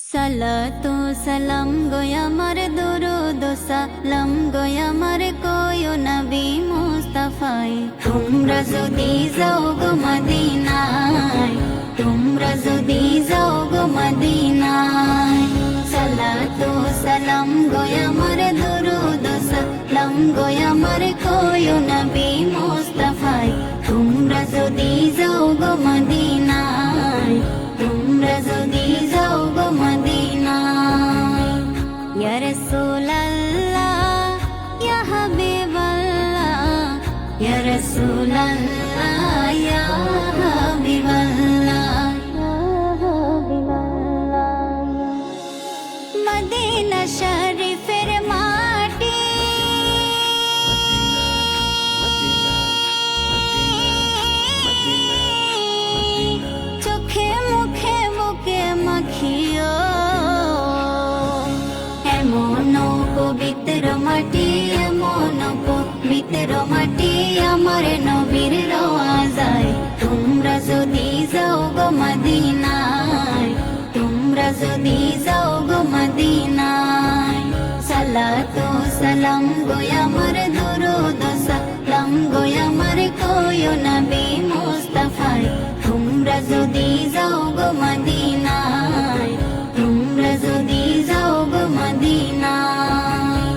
সালাতু সালাম গো আমার দুরুদ সালাম গো আমার কোয় নবী মুস্তাফায় তোমরা যদি যাও গো মদিনায় তোমরা যদি যাও গো মদিনায় সালাতু সালাম গো আমার দুরুদ সালাম গো আমার কোয় নবী মুস্তাফায় তোমরা যদি যাও গো মদিনায় তোমরা যদি যাও গো মদিনায় ইয়া রাসূলুল্লাহ ইয়া হাবিবাল্লাহ ইয়া রাসূলুল্লাহ ইয়া হাবিবাল্লাহ মদিনা শরীফের মাটি চোখে মুখে বুকে মাখিও এমন পবিত্র মাটি এমন পবিত্র মাটি আমার নবীর রওয়াজায় তোমরা যদি যাও গো মদিনায় তোমরা যদি যাও গো মদিনায় সালাতু সালাম গো আমার দুরুদ সালাম গো আমার কোয় নবী মুস্তাফায় তোমরা যদি যাও গো মদিনায় তোমরা যদি যাও গো মদিনায়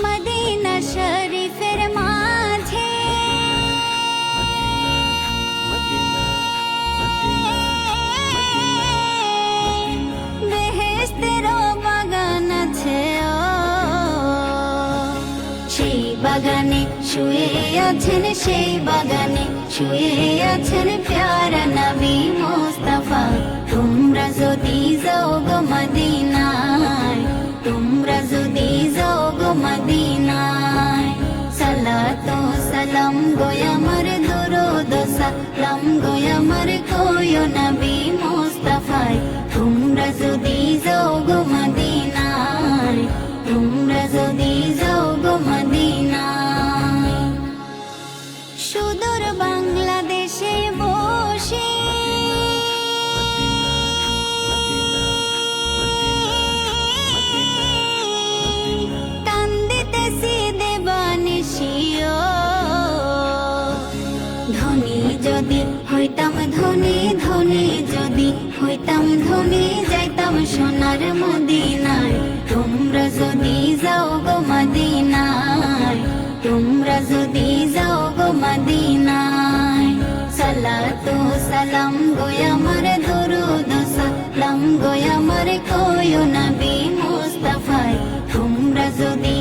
মদিনা শরীফের মাঝে বেহেশতের বাগান আছে সেই বাগানে শুয়ে আছেন সেই বাগানে শুয়ে আছেন প্যারা নবী মুস্তাফা তোমরা যদি যাও গো মদিনায় তোমরা যদি যাও গো মদিনায় সালাতু সালাম গো আমার দুরুদ সালাম গো আমার কোয় নবী মুস্তাফায় তোমরা যদি যাও গো মদিনায় তোমরা যদি যাও গো মদিনায় সুদূর বাংলাদেশে বসে কান্দিতেছি দেবানিশিও ধনী যদি হইতাম ধনী ধনী যদি হইতাম ধনী যাইতাম সোনার মদিনায় তোমরা যদি যাও গো মদিনায় তোমরা যদি যাও গো মদিনায় সালাতু সালাম গো আমার দুরুদ সালাম গো আমার কোয় নবী মুস্তাফায় তোমরা যদি